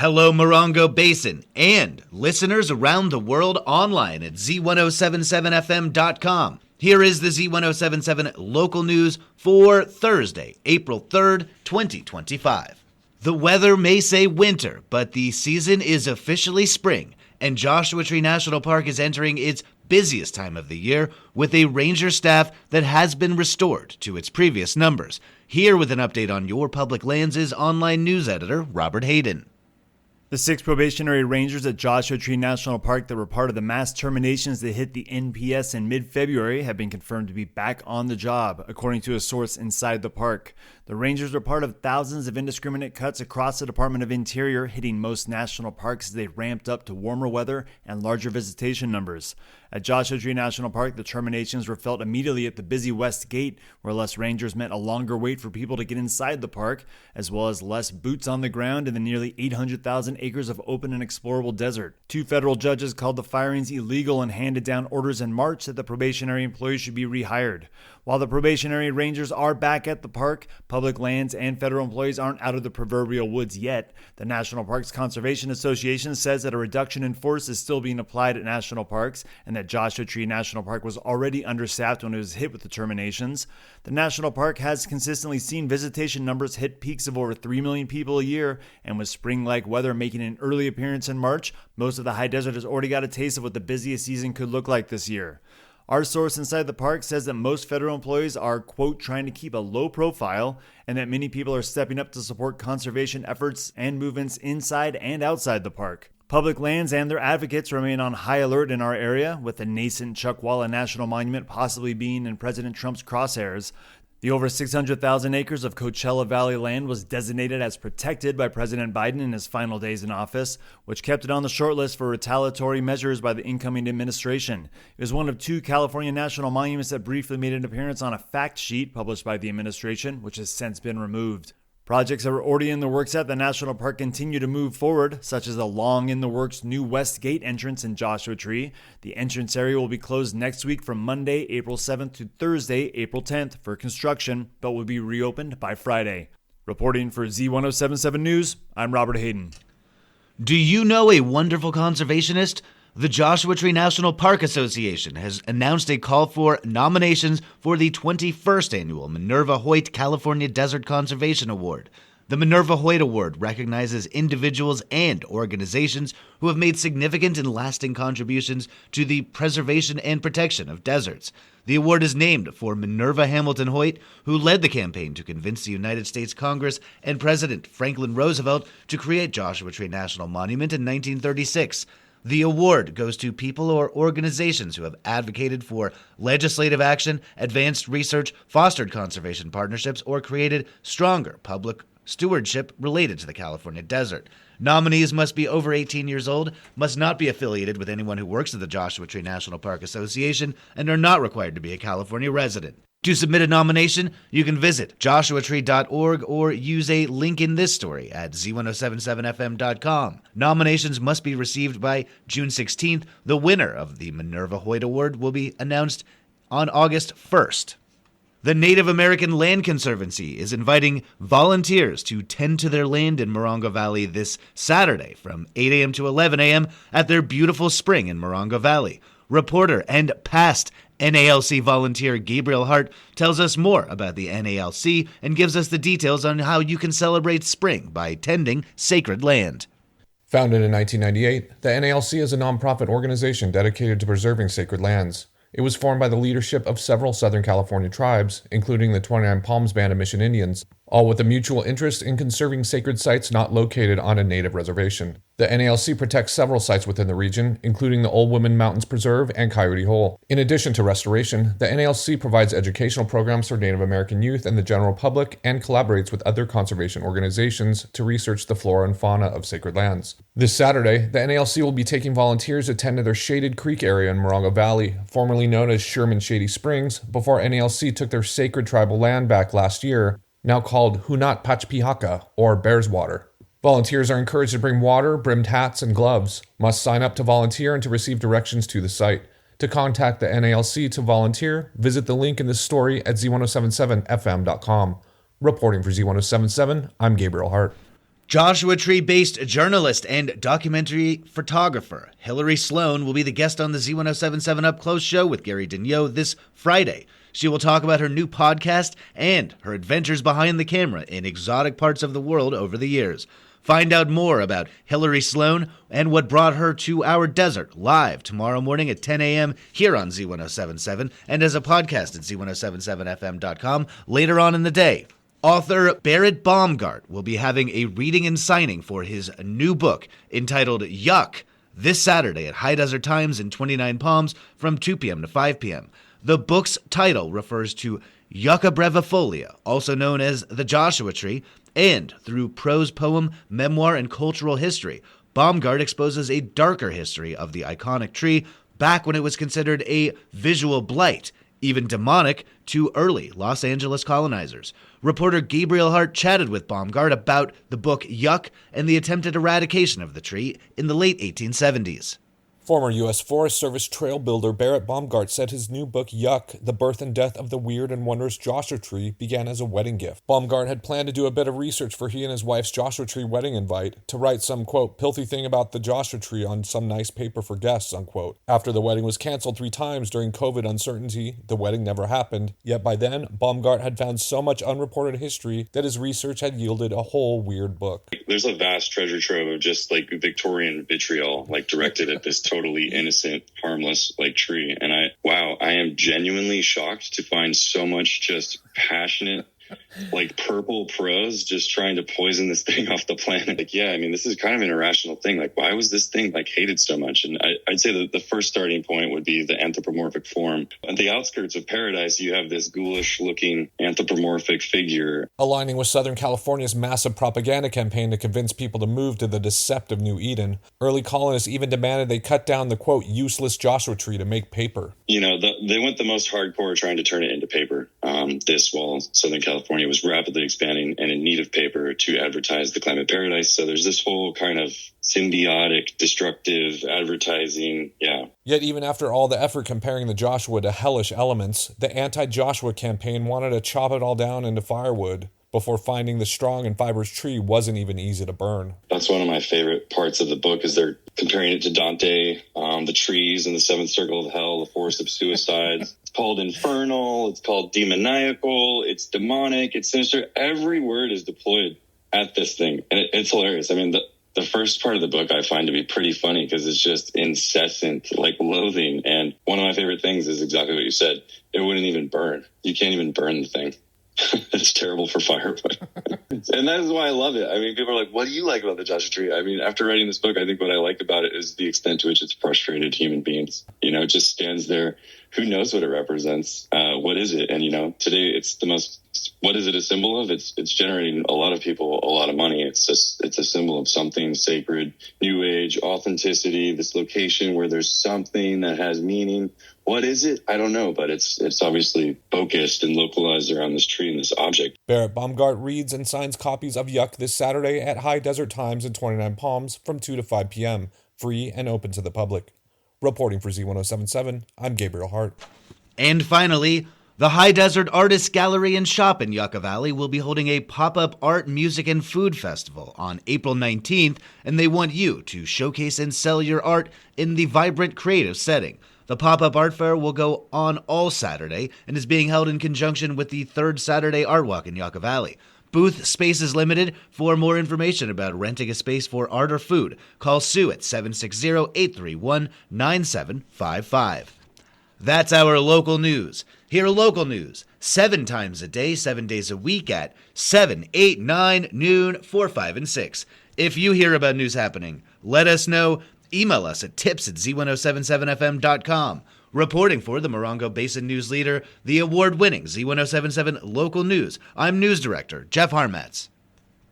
Hello, Morongo Basin, and listeners around the world online at Z107.7 FM.com. Here is the Z107.7 Local News for Thursday, April 3rd, 2025. The weather may say winter, but the season is officially spring, and Joshua Tree National Park is entering its busiest time of the year with a ranger staff that has been restored to its previous numbers. Here with an update on your public lands is online news editor Robert Hayden. The 6 probationary rangers at Joshua Tree National Park that were part of the mass terminations that hit the NPS in mid-February have been confirmed to be back on the job, according to a source inside the park. The rangers were part of thousands of indiscriminate cuts across the Department of Interior, hitting most national parks as they ramped up to warmer weather and larger visitation numbers. At Joshua Tree National Park, the terminations were felt immediately at the busy West Gate, where less rangers meant a longer wait for people to get inside the park, as well as less boots on the ground in the nearly 800,000 acres of open and explorable desert. 2 federal judges called the firings illegal and handed down orders in March that the probationary employees should be rehired. While the probationary rangers are back at the park, public lands and federal employees aren't out of the proverbial woods yet. The National Parks Conservation Association says that a reduction in force is still being applied at national parks and that Joshua Tree National Park was already understaffed when it was hit with the terminations. The national park has consistently seen visitation numbers hit peaks of over 3 million people a year, and with spring-like weather making an early appearance in March, most of the high desert has already got a taste of what the busiest season could look like this year. Our source inside the park says that most federal employees are, quote, trying to keep a low profile, and that many people are stepping up to support conservation efforts and movements inside and outside the park. Public lands and their advocates remain on high alert in our area, with the nascent Chuckwalla National Monument possibly being in President Trump's crosshairs. The over 600,000 acres of Coachella Valley land was designated as protected by President Biden in his final days in office, which kept it on the short list for retaliatory measures by the incoming administration. It was one of 2 California national monuments that briefly made an appearance on a fact sheet published by the administration, which has since been removed. Projects that were already in the works at the national park continue to move forward, such as a long-in-the-works new West Gate entrance in Joshua Tree. The entrance area will be closed next week from Monday, April 7th to Thursday, April 10th for construction, but will be reopened by Friday. Reporting for Z107.7 News, I'm Robert Hayden. Do you know a wonderful conservationist? The Joshua Tree National Park Association has announced a call for nominations for the 21st Annual Minerva Hoyt California Desert Conservation Award. The Minerva Hoyt Award recognizes individuals and organizations who have made significant and lasting contributions to the preservation and protection of deserts. The award is named for Minerva Hamilton Hoyt, who led the campaign to convince the United States Congress and President Franklin Roosevelt to create Joshua Tree National Monument in 1936. The award goes to people or organizations who have advocated for legislative action, advanced research, fostered conservation partnerships, or created stronger public stewardship related to the California desert. Nominees must be over 18 years old, must not be affiliated with anyone who works at the Joshua Tree National Park Association, and are not required to be a California resident. To submit a nomination, you can visit joshuatree.org or use a link in this story at Z107.7 FM.com. Nominations must be received by June 16th. The winner of the Minerva Hoyt Award will be announced on August 1st. The Native American Land Conservancy is inviting volunteers to tend to their land in Morongo Valley this Saturday from 8 a.m. to 11 a.m. at their beautiful spring in Morongo Valley. Reporter and past NALC volunteer Gabriel Hart tells us more about the NALC and gives us the details on how you can celebrate spring by tending sacred land. Founded in 1998, the NALC is a nonprofit organization dedicated to preserving sacred lands. It was formed by the leadership of several Southern California tribes, including the 29 Palms Band of Mission Indians, all with a mutual interest in conserving sacred sites not located on a native reservation. The NALC protects several sites within the region, including the Old Women Mountains Preserve and Coyote Hole. In addition to restoration, the NALC provides educational programs for Native American youth and the general public and collaborates with other conservation organizations to research the flora and fauna of sacred lands. This Saturday, the NALC will be taking volunteers to tend to their Shaded Creek area in Morongo Valley, formerly known as Sherman Shady Springs, before NALC took their sacred tribal land back last year, now called Hunat Pachpihaka, or Bears Water. Volunteers are encouraged to bring water, brimmed hats, and gloves, must sign up to volunteer and to receive directions to the site. To contact the NALC to volunteer, visit the link in this story at Z107.7 FM.com. Reporting for Z107.7, I'm Gabriel Hart. Joshua Tree-based journalist and documentary photographer Hillary Sloan will be the guest on the Z107.7 Up Close show with Gary Daigneault this Friday. She will talk about her new podcast and her adventures behind the camera in exotic parts of the world over the years. Find out more about Hillary Sloan and what brought her to our desert live tomorrow morning at 10 a.m. here on Z107.7 and as a podcast at Z107.7fm.com later on in the day. Author Barrett Baumgart will be having a reading and signing for his new book entitled Yuck this Saturday at High Desert Times in 29 Palms from 2 p.m. to 5 p.m. The book's title refers to Yucca brevifolia, also known as the Joshua Tree, and through prose poem, memoir, and cultural history, Baumgart exposes a darker history of the iconic tree back when it was considered a visual blight, even demonic, to early Los Angeles colonizers. Reporter Gabriel Hart chatted with Baumgart about the book Yuck and the attempted eradication of the tree in the late 1870s. Former U.S. Forest Service trail builder Barrett Baumgart said his new book, Yuck, The Birth and Death of the Weird and Wondrous Joshua Tree, began as a wedding gift. Baumgart had planned to do a bit of research for he and his wife's Joshua Tree wedding invite, to write some, quote, filthy thing about the Joshua Tree on some nice paper for guests, unquote. After the wedding was canceled 3 times during COVID uncertainty, the wedding never happened. Yet by then, Baumgart had found so much unreported history that his research had yielded a whole weird book. There's a vast treasure trove of just like Victorian vitriol, like directed at this totally innocent, harmless like tree. And I am genuinely shocked to find so much just passionate, like purple prose just trying to poison this thing off the planet. Like, yeah, I mean, this is kind of an irrational thing. Like, why was this thing like hated so much? And I'd say that the first starting point would be the anthropomorphic form. At the outskirts of paradise, you have this ghoulish looking anthropomorphic figure. Aligning with Southern California's massive propaganda campaign to convince people to move to the deceptive New Eden, early colonists even demanded they cut down the, quote, useless Joshua Tree to make paper. You know, they went the most hardcore trying to turn it into paper. This while Southern California was rapidly expanding and in need of paper to advertise the climate paradise. So there's this whole kind of symbiotic, destructive advertising. Yeah. Yet even after all the effort comparing the Joshua to hellish elements, the anti-Joshua campaign wanted to chop it all down into firewood before finding the strong and fibrous tree wasn't even easy to burn. That's one of my favorite parts of the book is they're comparing it to Dante, the trees in the seventh circle of hell, the forest of suicides. It's called infernal, it's called demoniacal, it's demonic, it's sinister. Every word is deployed at this thing. And it's hilarious. I mean, the first part of the book I find to be pretty funny because it's just incessant, like loathing. And one of my favorite things is exactly what you said. It wouldn't even burn. You can't even burn the thing. It's terrible for firewood. And that is why I love it. I mean, people are like, what do you like about the Joshua Tree? I mean, after writing this book, I think what I like about it is the extent to which it's frustrated human beings. You know, it just stands there. Who knows what it represents? What is it? And, you know, today it's the most, what is it a symbol of? It's generating a lot of people a lot of money. It's a symbol of something sacred, new age, authenticity, this location where there's something that has meaning. What is it? I don't know, but it's obviously focused and localized around this tree and this object. Barrett Baumgart reads and signs copies of Yuck this Saturday at High Desert Times in 29 Palms from 2 to 5 p.m., free and open to the public. Reporting for Z107.7, I'm Gabriel Hart. And finally, the High Desert Artists Gallery and Shop in Yucca Valley will be holding a pop-up art, music, and food festival on April 19th, and they want you to showcase and sell your art in the vibrant, creative setting. The pop-up art fair will go on all Saturday and is being held in conjunction with the third Saturday Art Walk in Yucca Valley. Booth space is limited. For more information about renting a space for art or food, call Sue at 760-831-9755. That's our local news. Hear local news 7 times a day, 7 days a week at 7, 8, 9, noon, 4, 5, and 6. If you hear about news happening, let us know. Email us at tips@z1077fm.com. Reporting for the Morongo Basin News Leader, the award-winning Z107.7 Local News, I'm News Director Jeff Harmatz.